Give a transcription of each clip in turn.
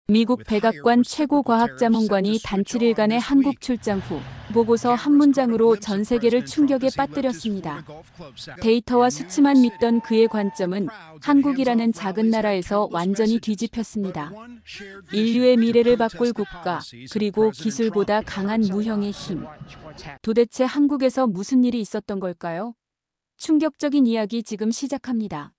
미국 백악관 최고 과학자문관이 단 7일간의 한국 출장 후 보고서 한 문장으로 전 세계를 충격에 빠뜨렸습니다. 데이터와 수치만 믿던 그의 관점은 한국이라는 작은 나라에서 완전히 뒤집혔습니다. 인류의 미래를 바꿀 국가, 그리고 기술보다 강한 무형의 힘. 도대체 한국에서 무슨 일이 있었던 걸까요? 충격적인 이야기 지금 시작합니다.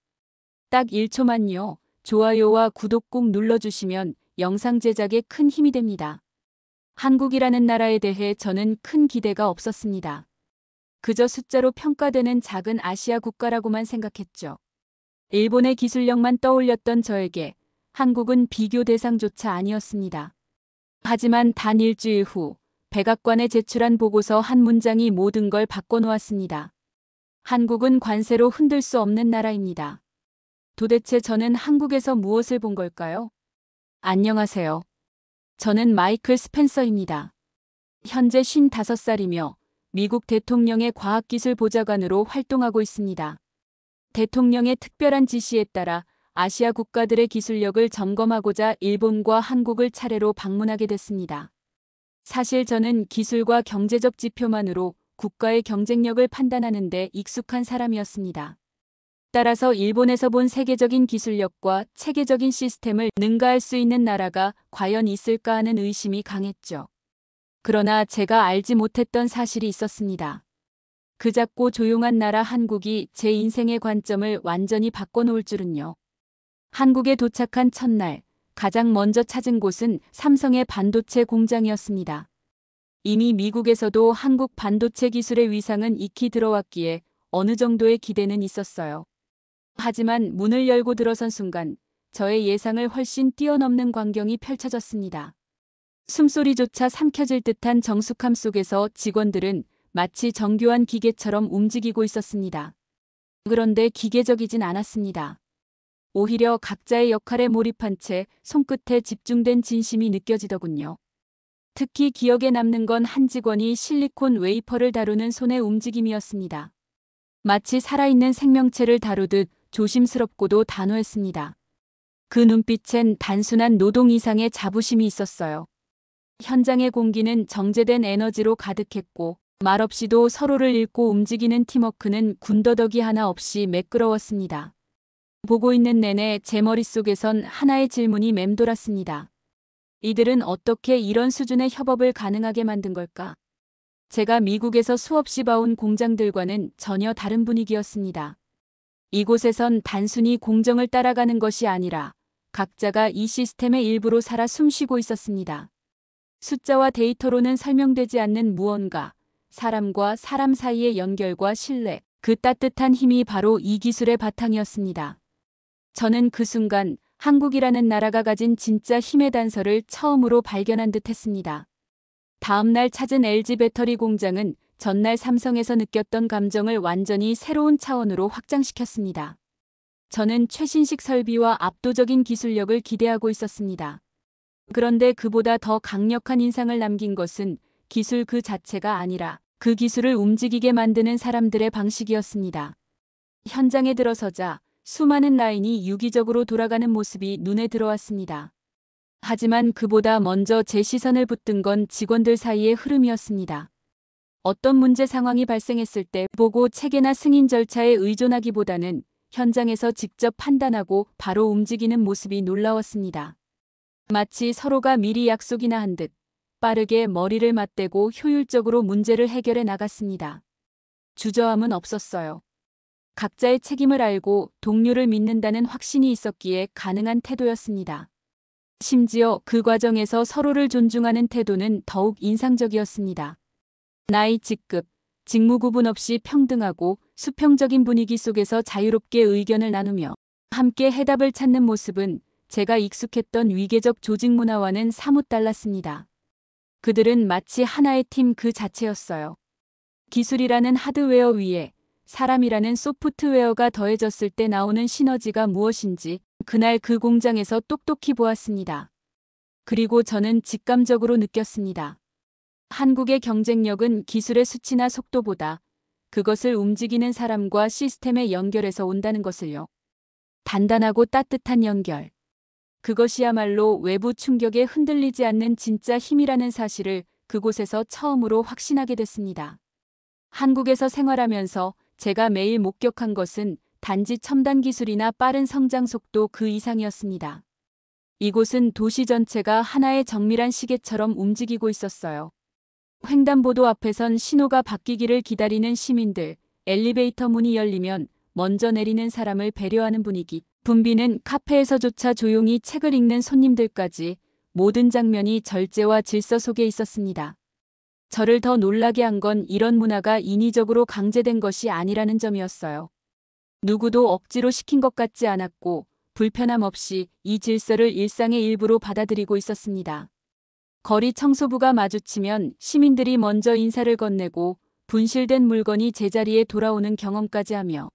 딱 1초만요. 좋아요와 구독 꼭 눌러주시면 영상 제작에 큰 힘이 됩니다. 한국이라는 나라에 대해 저는 큰 기대가 없었습니다. 그저 숫자로 평가되는 작은 아시아 국가라고만 생각했죠. 일본의 기술력만 떠올렸던 저에게 한국은 비교 대상조차 아니었습니다. 하지만 단 일주일 후 백악관에 제출한 보고서 한 문장이 모든 걸 바꿔놓았습니다. 한국은 관세로 흔들 수 없는 나라입니다. 도대체 저는 한국에서 무엇을 본 걸까요? 안녕하세요. 저는 마이클 스펜서입니다. 현재 55살이며 미국 대통령의 과학기술 보좌관으로 활동하고 있습니다. 대통령의 특별한 지시에 따라 아시아 국가들의 기술력을 점검하고자 일본과 한국을 차례로 방문하게 됐습니다. 사실 저는 기술과 경제적 지표만으로 국가의 경쟁력을 판단하는 데 익숙한 사람이었습니다. 따라서 일본에서 본 세계적인 기술력과 체계적인 시스템을 능가할 수 있는 나라가 과연 있을까 하는 의심이 강했죠. 그러나 제가 알지 못했던 사실이 있었습니다. 그 작고 조용한 나라 한국이 제 인생의 관점을 완전히 바꿔놓을 줄은요. 한국에 도착한 첫날, 가장 먼저 찾은 곳은 삼성의 반도체 공장이었습니다. 이미 미국에서도 한국 반도체 기술의 위상은 익히 들어왔기에 어느 정도의 기대는 있었어요. 하지만 문을 열고 들어선 순간 저의 예상을 훨씬 뛰어넘는 광경이 펼쳐졌습니다. 숨소리조차 삼켜질 듯한 정숙함 속에서 직원들은 마치 정교한 기계처럼 움직이고 있었습니다. 그런데 기계적이진 않았습니다. 오히려 각자의 역할에 몰입한 채 손끝에 집중된 진심이 느껴지더군요. 특히 기억에 남는 건 한 직원이 실리콘 웨이퍼를 다루는 손의 움직임이었습니다. 마치 살아있는 생명체를 다루듯 조심스럽고도 단호했습니다. 그 눈빛엔 단순한 노동 이상의 자부심이 있었어요. 현장의 공기는 정제된 에너지로 가득했고 말없이도 서로를 읽고 움직이는 팀워크는 군더더기 하나 없이 매끄러웠습니다. 보고 있는 내내 제 머릿속에선 하나의 질문이 맴돌았습니다. 이들은 어떻게 이런 수준의 협업을 가능하게 만든 걸까? 제가 미국에서 수없이 봐온 공장들과는 전혀 다른 분위기였습니다. 이곳에선 단순히 공정을 따라가는 것이 아니라 각자가 이 시스템의 일부로 살아 숨쉬고 있었습니다. 숫자와 데이터로는 설명되지 않는 무언가, 사람과 사람 사이의 연결과 신뢰, 그 따뜻한 힘이 바로 이 기술의 바탕이었습니다. 저는 그 순간 한국이라는 나라가 가진 진짜 힘의 단서를 처음으로 발견한 듯 했습니다. 다음 날 찾은 LG 배터리 공장은 전날 삼성에서 느꼈던 감정을 완전히 새로운 차원으로 확장시켰습니다. 저는 최신식 설비와 압도적인 기술력을 기대하고 있었습니다. 그런데 그보다 더 강력한 인상을 남긴 것은 기술 그 자체가 아니라 그 기술을 움직이게 만드는 사람들의 방식이었습니다. 현장에 들어서자 수많은 라인이 유기적으로 돌아가는 모습이 눈에 들어왔습니다. 하지만 그보다 먼저 제 시선을 붙든 건 직원들 사이의 흐름이었습니다. 어떤 문제 상황이 발생했을 때 보고 체계나 승인 절차에 의존하기보다는 현장에서 직접 판단하고 바로 움직이는 모습이 놀라웠습니다. 마치 서로가 미리 약속이나 한 듯 빠르게 머리를 맞대고 효율적으로 문제를 해결해 나갔습니다. 주저함은 없었어요. 각자의 책임을 알고 동료를 믿는다는 확신이 있었기에 가능한 태도였습니다. 심지어 그 과정에서 서로를 존중하는 태도는 더욱 인상적이었습니다. 나이, 직급, 직무 구분 없이 평등하고 수평적인 분위기 속에서 자유롭게 의견을 나누며 함께 해답을 찾는 모습은 제가 익숙했던 위계적 조직 문화와는 사뭇 달랐습니다. 그들은 마치 하나의 팀 그 자체였어요. 기술이라는 하드웨어 위에 사람이라는 소프트웨어가 더해졌을 때 나오는 시너지가 무엇인지 그날 그 공장에서 똑똑히 보았습니다. 그리고 저는 직감적으로 느꼈습니다. 한국의 경쟁력은 기술의 수치나 속도보다 그것을 움직이는 사람과 시스템의 연결에서 온다는 것을요. 단단하고 따뜻한 연결. 그것이야말로 외부 충격에 흔들리지 않는 진짜 힘이라는 사실을 그곳에서 처음으로 확신하게 됐습니다. 한국에서 생활하면서 제가 매일 목격한 것은 단지 첨단 기술이나 빠른 성장 속도 그 이상이었습니다. 이곳은 도시 전체가 하나의 정밀한 시계처럼 움직이고 있었어요. 횡단보도 앞에선 신호가 바뀌기를 기다리는 시민들, 엘리베이터 문이 열리면 먼저 내리는 사람을 배려하는 분위기, 붐비는 카페에서조차 조용히 책을 읽는 손님들까지 모든 장면이 절제와 질서 속에 있었습니다. 저를 더 놀라게 한 건 이런 문화가 인위적으로 강제된 것이 아니라는 점이었어요. 누구도 억지로 시킨 것 같지 않았고 불편함 없이 이 질서를 일상의 일부로 받아들이고 있었습니다. 거리 청소부가 마주치면 시민들이 먼저 인사를 건네고 분실된 물건이 제자리에 돌아오는 경험까지 하며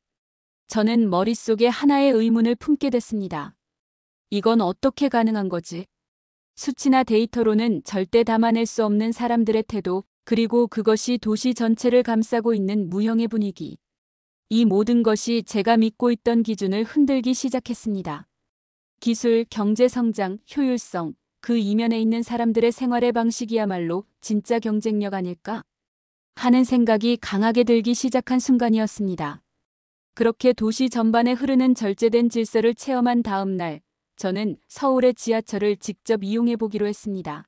저는 머릿속에 하나의 의문을 품게 됐습니다. 이건 어떻게 가능한 거지? 수치나 데이터로는 절대 담아낼 수 없는 사람들의 태도, 그리고 그것이 도시 전체를 감싸고 있는 무형의 분위기. 이 모든 것이 제가 믿고 있던 기준을 흔들기 시작했습니다. 기술, 경제 성장, 효율성, 그 이면에 있는 사람들의 생활의 방식이야말로 진짜 경쟁력 아닐까? 하는 생각이 강하게 들기 시작한 순간이었습니다. 그렇게 도시 전반에 흐르는 절제된 질서를 체험한 다음 날, 저는 서울의 지하철을 직접 이용해 보기로 했습니다.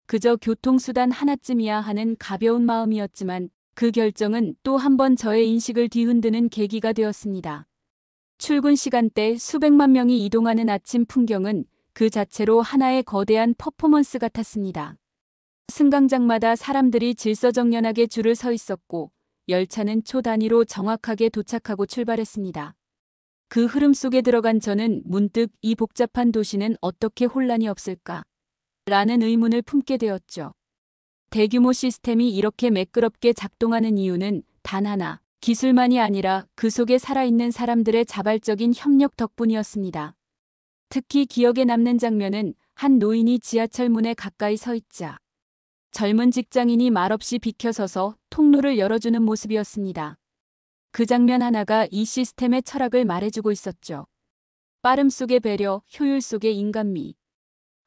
그저 교통수단 하나쯤이야 하는 가벼운 마음이었지만 그 결정은 또 한 번 저의 인식을 뒤흔드는 계기가 되었습니다. 출근 시간대 수백만 명이 이동하는 아침 풍경은 그 자체로 하나의 거대한 퍼포먼스 같았습니다. 승강장마다 사람들이 질서정연하게 줄을 서 있었고 열차는 초 단위로 정확하게 도착하고 출발했습니다. 그 흐름 속에 들어간 저는 문득 이 복잡한 도시는 어떻게 혼란이 없을까? 라는 의문을 품게 되었죠. 대규모 시스템이 이렇게 매끄럽게 작동하는 이유는 단 하나, 기술만이 아니라 그 속에 살아있는 사람들의 자발적인 협력 덕분이었습니다. 특히 기억에 남는 장면은 한 노인이 지하철 문에 가까이 서 있자 젊은 직장인이 말없이 비켜서서 통로를 열어주는 모습이었습니다. 그 장면 하나가 이 시스템의 철학을 말해주고 있었죠. 빠름 속의 배려, 효율 속의 인간미.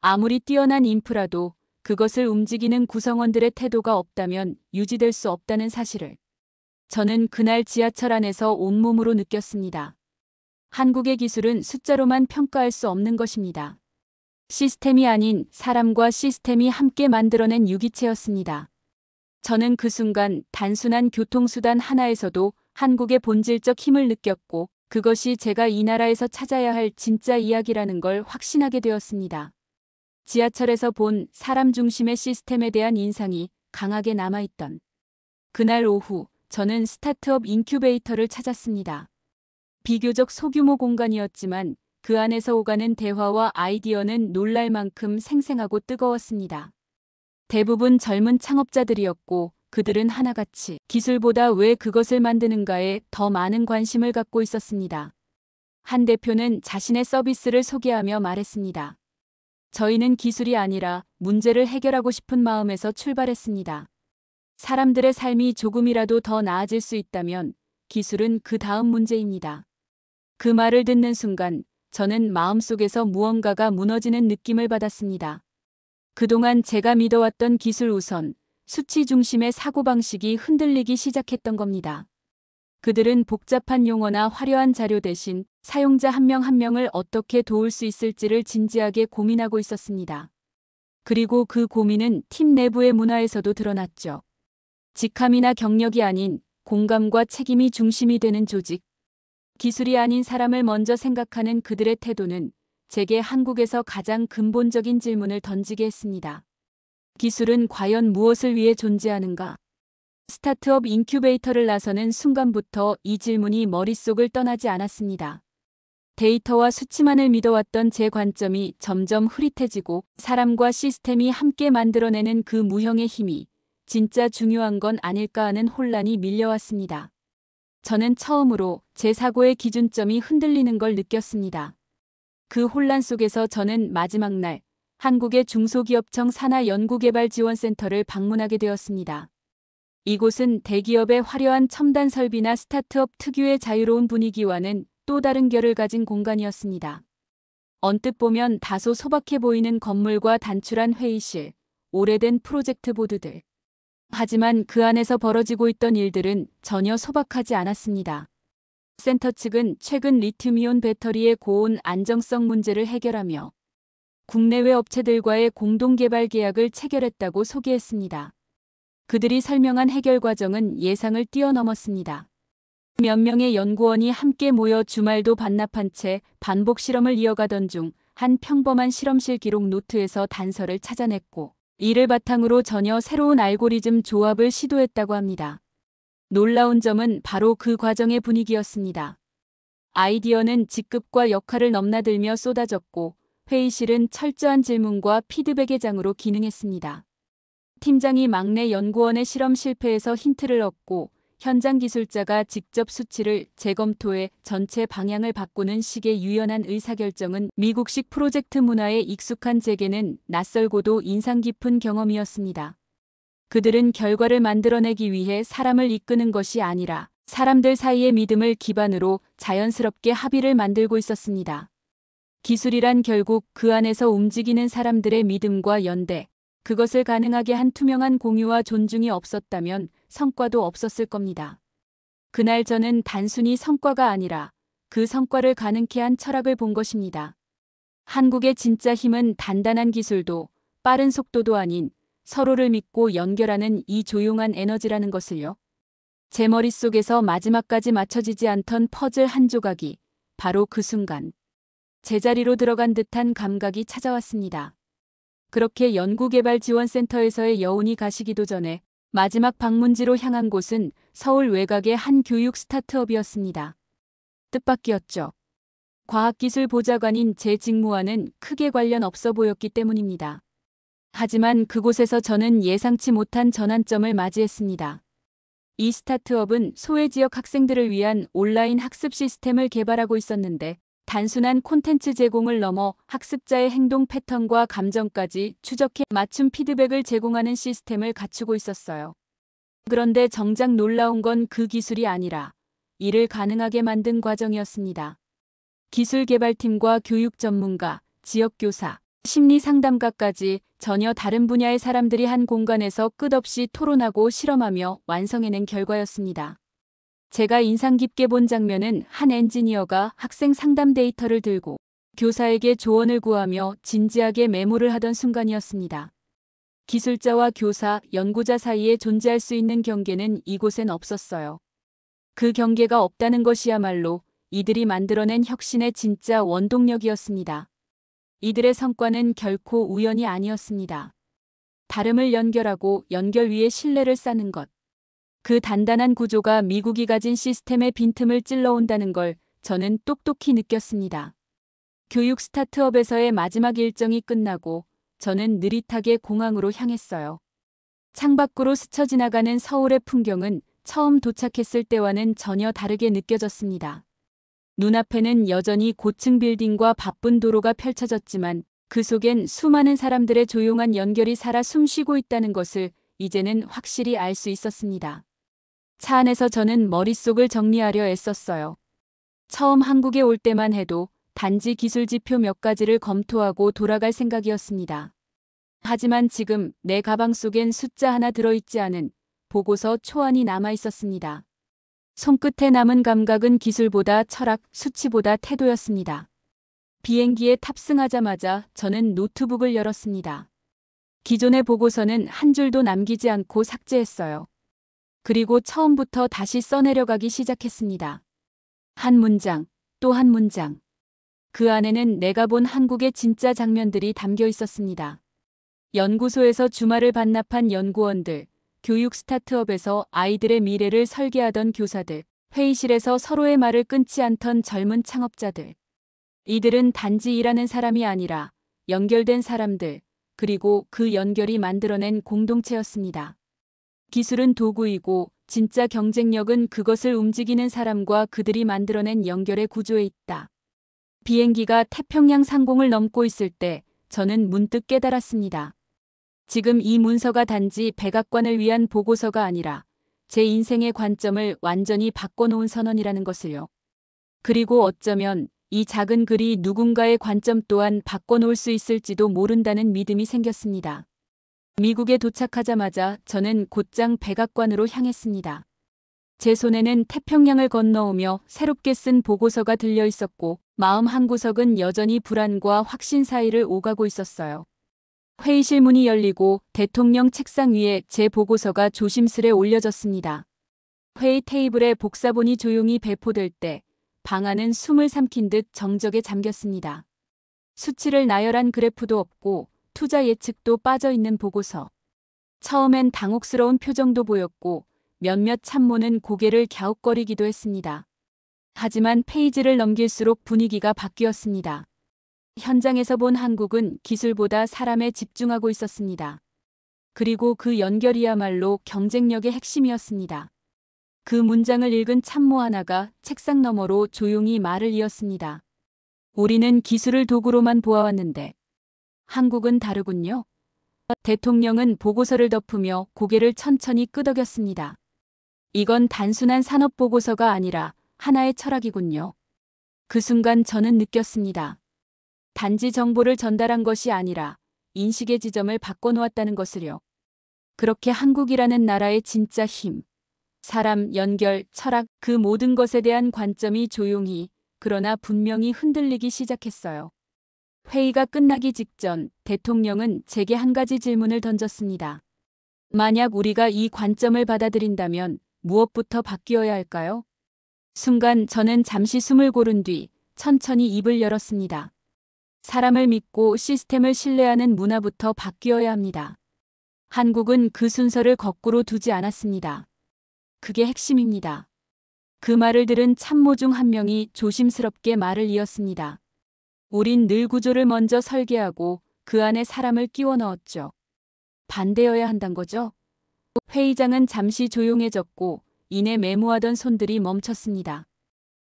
아무리 뛰어난 인프라도 그것을 움직이는 구성원들의 태도가 없다면 유지될 수 없다는 사실을 저는 그날 지하철 안에서 온몸으로 느꼈습니다. 한국의 기술은 숫자로만 평가할 수 없는 것입니다. 시스템이 아닌 사람과 시스템이 함께 만들어낸 유기체였습니다. 저는 그 순간 단순한 교통수단 하나에서도 한국의 본질적 힘을 느꼈고 그것이 제가 이 나라에서 찾아야 할 진짜 이야기라는 걸 확신하게 되었습니다. 지하철에서 본 사람 중심의 시스템에 대한 인상이 강하게 남아있던 그날 오후 저는 스타트업 인큐베이터를 찾았습니다. 비교적 소규모 공간이었지만 그 안에서 오가는 대화와 아이디어는 놀랄 만큼 생생하고 뜨거웠습니다. 대부분 젊은 창업자들이었고 그들은 하나같이 기술보다 왜 그것을 만드는가에 더 많은 관심을 갖고 있었습니다. 한 대표는 자신의 서비스를 소개하며 말했습니다. 저희는 기술이 아니라 문제를 해결하고 싶은 마음에서 출발했습니다. 사람들의 삶이 조금이라도 더 나아질 수 있다면 기술은 그 다음 문제입니다. 그 말을 듣는 순간 저는 마음속에서 무언가가 무너지는 느낌을 받았습니다. 그동안 제가 믿어왔던 기술 우선, 수치 중심의 사고방식이 흔들리기 시작했던 겁니다. 그들은 복잡한 용어나 화려한 자료 대신 사용자 한 명 한 명을 어떻게 도울 수 있을지를 진지하게 고민하고 있었습니다. 그리고 그 고민은 팀 내부의 문화에서도 드러났죠. 직함이나 경력이 아닌 공감과 책임이 중심이 되는 조직. 기술이 아닌 사람을 먼저 생각하는 그들의 태도는 제게 한국에서 가장 근본적인 질문을 던지게 했습니다. 기술은 과연 무엇을 위해 존재하는가? 스타트업 인큐베이터를 나서는 순간부터 이 질문이 머릿속을 떠나지 않았습니다. 데이터와 수치만을 믿어왔던 제 관점이 점점 흐릿해지고 사람과 시스템이 함께 만들어내는 그 무형의 힘이 진짜 중요한 건 아닐까 하는 혼란이 밀려왔습니다. 저는 처음으로 제 사고의 기준점이 흔들리는 걸 느꼈습니다. 그 혼란 속에서 저는 마지막 날 한국의 중소기업청 산하연구개발지원센터를 방문하게 되었습니다. 이곳은 대기업의 화려한 첨단 설비나 스타트업 특유의 자유로운 분위기와는 또 다른 결을 가진 공간이었습니다. 언뜻 보면 다소 소박해 보이는 건물과 단출한 회의실, 오래된 프로젝트 보드들. 하지만 그 안에서 벌어지고 있던 일들은 전혀 소박하지 않았습니다. 센터 측은 최근 리튬이온 배터리의 고온 안정성 문제를 해결하며 국내외 업체들과의 공동개발 계약을 체결했다고 소개했습니다. 그들이 설명한 해결 과정은 예상을 뛰어넘었습니다. 몇 명의 연구원이 함께 모여 주말도 반납한 채 반복 실험을 이어가던 중 한 평범한 실험실 기록 노트에서 단서를 찾아냈고 이를 바탕으로 전혀 새로운 알고리즘 조합을 시도했다고 합니다. 놀라운 점은 바로 그 과정의 분위기였습니다. 아이디어는 직급과 역할을 넘나들며 쏟아졌고 회의실은 철저한 질문과 피드백의 장으로 기능했습니다. 팀장이 막내 연구원의 실험 실패에서 힌트를 얻고 현장 기술자가 직접 수치를 재검토해 전체 방향을 바꾸는 식의 유연한 의사결정은 미국식 프로젝트 문화에 익숙한 제게는 낯설고도 인상 깊은 경험이었습니다. 그들은 결과를 만들어내기 위해 사람을 이끄는 것이 아니라 사람들 사이의 믿음을 기반으로 자연스럽게 합의를 만들고 있었습니다. 기술이란 결국 그 안에서 움직이는 사람들의 믿음과 연대, 그것을 가능하게 한 투명한 공유와 존중이 없었다면 성과도 없었을 겁니다. 그날 저는 단순히 성과가 아니라 그 성과를 가능케 한 철학을 본 것입니다. 한국의 진짜 힘은 단단한 기술도 빠른 속도도 아닌 서로를 믿고 연결하는 이 조용한 에너지라는 것을요. 제 머릿속에서 마지막까지 맞춰지지 않던 퍼즐 한 조각이 바로 그 순간 제자리로 들어간 듯한 감각이 찾아왔습니다. 그렇게 연구개발지원센터에서의 여운이 가시기도 전에 마지막 방문지로 향한 곳은 서울 외곽의 한 교육 스타트업이었습니다. 뜻밖이었죠. 과학기술보좌관인 제 직무와는 크게 관련 없어 보였기 때문입니다. 하지만 그곳에서 저는 예상치 못한 전환점을 맞이했습니다. 이 스타트업은 소외지역 학생들을 위한 온라인 학습 시스템을 개발하고 있었는데 단순한 콘텐츠 제공을 넘어 학습자의 행동 패턴과 감정까지 추적해 맞춤 피드백을 제공하는 시스템을 갖추고 있었어요. 그런데 정작 놀라운 건 그 기술이 아니라 이를 가능하게 만든 과정이었습니다. 기술 개발팀과 교육 전문가, 지역 교사, 심리 상담가까지 전혀 다른 분야의 사람들이 한 공간에서 끝없이 토론하고 실험하며 완성해낸 결과였습니다. 제가 인상 깊게 본 장면은 한 엔지니어가 학생 상담 데이터를 들고 교사에게 조언을 구하며 진지하게 메모를 하던 순간이었습니다. 기술자와 교사, 연구자 사이에 존재할 수 있는 경계는 이곳엔 없었어요. 그 경계가 없다는 것이야말로 이들이 만들어낸 혁신의 진짜 원동력이었습니다. 이들의 성과는 결코 우연이 아니었습니다. 다름을 연결하고 연결 위에 신뢰를 쌓는 것. 그 단단한 구조가 미국이 가진 시스템의 빈틈을 찔러온다는 걸 저는 똑똑히 느꼈습니다. 교육 스타트업에서의 마지막 일정이 끝나고 저는 느릿하게 공항으로 향했어요. 창밖으로 스쳐 지나가는 서울의 풍경은 처음 도착했을 때와는 전혀 다르게 느껴졌습니다. 눈앞에는 여전히 고층 빌딩과 바쁜 도로가 펼쳐졌지만 그 속엔 수많은 사람들의 조용한 연결이 살아 숨쉬고 있다는 것을 이제는 확실히 알 수 있었습니다. 차 안에서 저는 머릿속을 정리하려 애썼어요. 처음 한국에 올 때만 해도 단지 기술 지표 몇 가지를 검토하고 돌아갈 생각이었습니다. 하지만 지금 내 가방 속엔 숫자 하나 들어있지 않은 보고서 초안이 남아 있었습니다. 손끝에 남은 감각은 기술보다 철학, 수치보다 태도였습니다. 비행기에 탑승하자마자 저는 노트북을 열었습니다. 기존의 보고서는 한 줄도 남기지 않고 삭제했어요. 그리고 처음부터 다시 써내려가기 시작했습니다. 한 문장, 또 한 문장. 그 안에는 내가 본 한국의 진짜 장면들이 담겨 있었습니다. 연구소에서 주말을 반납한 연구원들, 교육 스타트업에서 아이들의 미래를 설계하던 교사들, 회의실에서 서로의 말을 끊지 않던 젊은 창업자들. 이들은 단지 일하는 사람이 아니라 연결된 사람들, 그리고 그 연결이 만들어낸 공동체였습니다. 기술은 도구이고 진짜 경쟁력은 그것을 움직이는 사람과 그들이 만들어낸 연결의 구조에 있다. 비행기가 태평양 상공을 넘고 있을 때 저는 문득 깨달았습니다. 지금 이 문서가 단지 백악관을 위한 보고서가 아니라 제 인생의 관점을 완전히 바꿔놓은 선언이라는 것을요. 그리고 어쩌면 이 작은 글이 누군가의 관점 또한 바꿔놓을 수 있을지도 모른다는 믿음이 생겼습니다. 미국에 도착하자마자 저는 곧장 백악관으로 향했습니다. 제 손에는 태평양을 건너오며 새롭게 쓴 보고서가 들려 있었고 마음 한구석은 여전히 불안과 확신 사이를 오가고 있었어요. 회의실 문이 열리고 대통령 책상 위에 제 보고서가 조심스레 올려졌습니다. 회의 테이블에 복사본이 조용히 배포될 때 방 안은 숨을 삼킨 듯 정적에 잠겼습니다. 수치를 나열한 그래프도 없고 투자 예측도 빠져있는 보고서. 처음엔 당혹스러운 표정도 보였고 몇몇 참모는 고개를 갸웃거리기도 했습니다. 하지만 페이지를 넘길수록 분위기가 바뀌었습니다. 현장에서 본 한국은 기술보다 사람에 집중하고 있었습니다. 그리고 그 연결이야말로 경쟁력의 핵심이었습니다. 그 문장을 읽은 참모 하나가 책상 너머로 조용히 말을 이었습니다. 우리는 기술을 도구로만 보아왔는데 한국은 다르군요. 대통령은 보고서를 덮으며 고개를 천천히 끄덕였습니다. 이건 단순한 산업 보고서가 아니라 하나의 철학이군요. 그 순간 저는 느꼈습니다. 단지 정보를 전달한 것이 아니라 인식의 지점을 바꿔놓았다는 것을요. 그렇게 한국이라는 나라의 진짜 힘, 사람, 연결, 철학, 그 모든 것에 대한 관점이 조용히 그러나 분명히 흔들리기 시작했어요. 회의가 끝나기 직전 대통령은 제게 한 가지 질문을 던졌습니다. 만약 우리가 이 관점을 받아들인다면 무엇부터 바뀌어야 할까요? 순간 저는 잠시 숨을 고른 뒤 천천히 입을 열었습니다. 사람을 믿고 시스템을 신뢰하는 문화부터 바뀌어야 합니다. 한국은 그 순서를 거꾸로 두지 않았습니다. 그게 핵심입니다. 그 말을 들은 참모 중 한 명이 조심스럽게 말을 이었습니다. 우린 늘 구조를 먼저 설계하고 그 안에 사람을 끼워 넣었죠. 반대여야 한단 거죠? 회의장은 잠시 조용해졌고 이내 메모하던 손들이 멈췄습니다.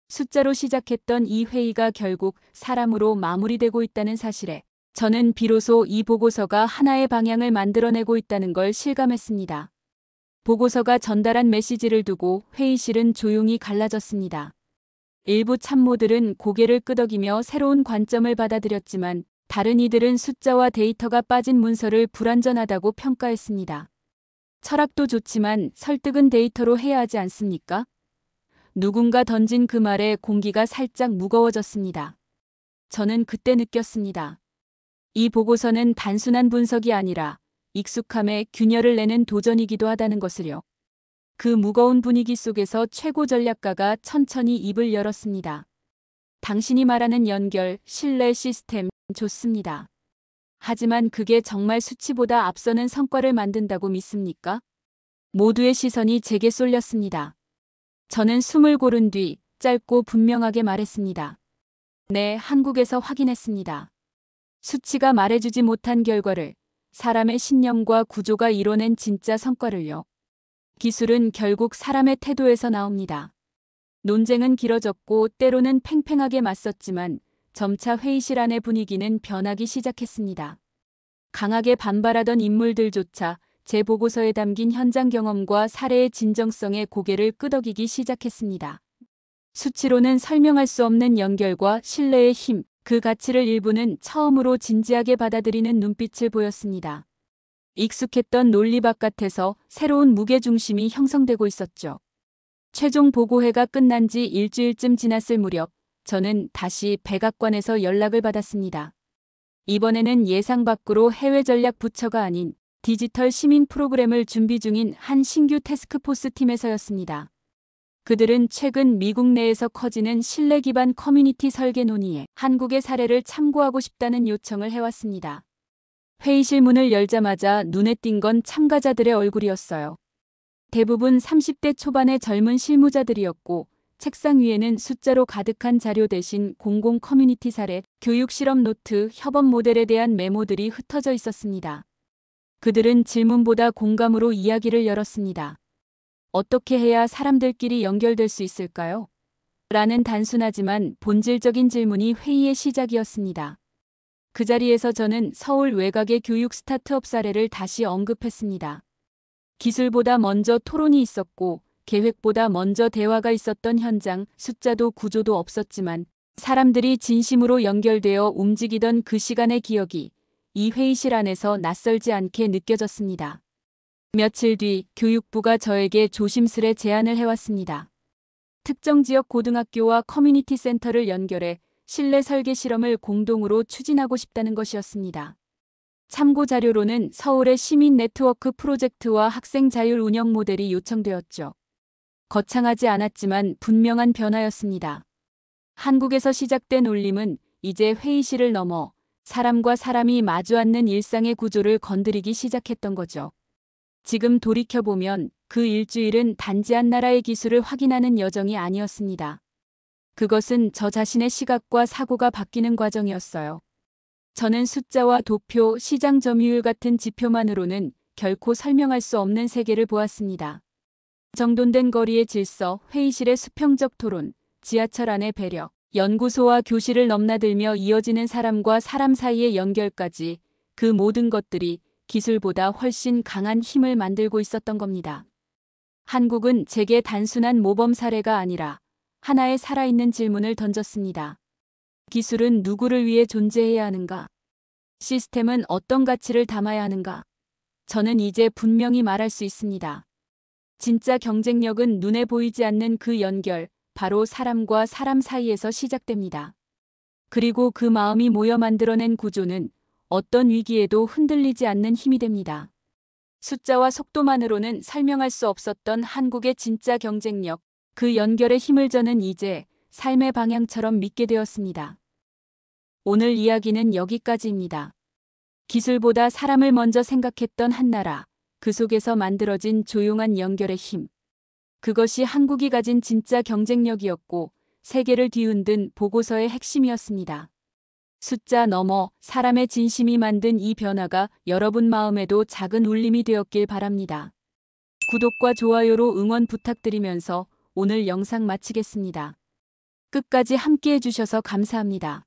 숫자로 시작했던 이 회의가 결국 사람으로 마무리되고 있다는 사실에 저는 비로소 이 보고서가 하나의 방향을 만들어내고 있다는 걸 실감했습니다. 보고서가 전달한 메시지를 두고 회의실은 조용히 갈라졌습니다. 일부 참모들은 고개를 끄덕이며 새로운 관점을 받아들였지만 다른 이들은 숫자와 데이터가 빠진 문서를 불완전하다고 평가했습니다. 철학도 좋지만 설득은 데이터로 해야 하지 않습니까? 누군가 던진 그 말에 공기가 살짝 무거워졌습니다. 저는 그때 느꼈습니다. 이 보고서는 단순한 분석이 아니라 익숙함에 균열을 내는 도전이기도 하다는 것을요. 그 무거운 분위기 속에서 최고 전략가가 천천히 입을 열었습니다. 당신이 말하는 연결, 신뢰 시스템 좋습니다. 하지만 그게 정말 수치보다 앞서는 성과를 만든다고 믿습니까? 모두의 시선이 제게 쏠렸습니다. 저는 숨을 고른 뒤 짧고 분명하게 말했습니다. 네, 한국에서 확인했습니다. 수치가 말해주지 못한 결과를, 사람의 신념과 구조가 이뤄낸 진짜 성과를요. 기술은 결국 사람의 태도에서 나옵니다. 논쟁은 길어졌고 때로는 팽팽하게 맞섰지만 점차 회의실 안의 분위기는 변하기 시작했습니다. 강하게 반발하던 인물들조차 제 보고서에 담긴 현장 경험과 사례의 진정성에 고개를 끄덕이기 시작했습니다. 수치로는 설명할 수 없는 연결과 신뢰의 힘, 그 가치를 일부는 처음으로 진지하게 받아들이는 눈빛을 보였습니다. 익숙했던 논리 바깥에서 새로운 무게중심이 형성되고 있었죠. 최종 보고회가 끝난 지 일주일쯤 지났을 무렵 저는 다시 백악관에서 연락을 받았습니다. 이번에는 예상 밖으로 해외 전략 부처가 아닌 디지털 시민 프로그램을 준비 중인 한 신규 태스크포스 팀에서였습니다. 그들은 최근 미국 내에서 커지는 신뢰 기반 커뮤니티 설계 논의에 한국의 사례를 참고하고 싶다는 요청을 해왔습니다. 회의실 문을 열자마자 눈에 띈 건 참가자들의 얼굴이었어요. 대부분 30대 초반의 젊은 실무자들이었고 책상 위에는 숫자로 가득한 자료 대신 공공 커뮤니티 사례, 교육 실험 노트, 협업 모델에 대한 메모들이 흩어져 있었습니다. 그들은 질문보다 공감으로 이야기를 열었습니다. 어떻게 해야 사람들끼리 연결될 수 있을까요? 라는 단순하지만 본질적인 질문이 회의의 시작이었습니다. 그 자리에서 저는 서울 외곽의 교육 스타트업 사례를 다시 언급했습니다. 기술보다 먼저 토론이 있었고 계획보다 먼저 대화가 있었던 현장, 숫자도 구조도 없었지만 사람들이 진심으로 연결되어 움직이던 그 시간의 기억이 이 회의실 안에서 낯설지 않게 느껴졌습니다. 며칠 뒤 교육부가 저에게 조심스레 제안을 해왔습니다. 특정 지역 고등학교와 커뮤니티 센터를 연결해 실내 설계 실험을 공동으로 추진하고 싶다는 것이었습니다. 참고 자료로는 서울의 시민 네트워크 프로젝트와 학생 자율 운영 모델이 요청되었죠. 거창하지 않았지만 분명한 변화였습니다. 한국에서 시작된 울림은 이제 회의실을 넘어 사람과 사람이 마주 앉는 일상의 구조를 건드리기 시작했던 거죠. 지금 돌이켜보면 그 일주일은 단지 한 나라의 기술을 확인하는 여정이 아니었습니다. 그것은 저 자신의 시각과 사고가 바뀌는 과정이었어요. 저는 숫자와 도표, 시장 점유율 같은 지표만으로는 결코 설명할 수 없는 세계를 보았습니다. 정돈된 거리의 질서, 회의실의 수평적 토론, 지하철 안의 배려, 연구소와 교실을 넘나들며 이어지는 사람과 사람 사이의 연결까지 그 모든 것들이 기술보다 훨씬 강한 힘을 만들고 있었던 겁니다. 한국은 제게 단순한 모범 사례가 아니라 하나의 살아있는 질문을 던졌습니다. 기술은 누구를 위해 존재해야 하는가? 시스템은 어떤 가치를 담아야 하는가? 저는 이제 분명히 말할 수 있습니다. 진짜 경쟁력은 눈에 보이지 않는 그 연결, 바로 사람과 사람 사이에서 시작됩니다. 그리고 그 마음이 모여 만들어낸 구조는 어떤 위기에도 흔들리지 않는 힘이 됩니다. 숫자와 속도만으로는 설명할 수 없었던 한국의 진짜 경쟁력, 그 연결의 힘을 저는 이제 삶의 방향처럼 믿게 되었습니다. 오늘 이야기는 여기까지입니다. 기술보다 사람을 먼저 생각했던 한 나라, 그 속에서 만들어진 조용한 연결의 힘. 그것이 한국이 가진 진짜 경쟁력이었고 세계를 뒤흔든 보고서의 핵심이었습니다. 숫자 너머 사람의 진심이 만든 이 변화가 여러분 마음에도 작은 울림이 되었길 바랍니다. 구독과 좋아요로 응원 부탁드리면서 오늘 영상 마치겠습니다. 끝까지 함께 해주셔서 감사합니다.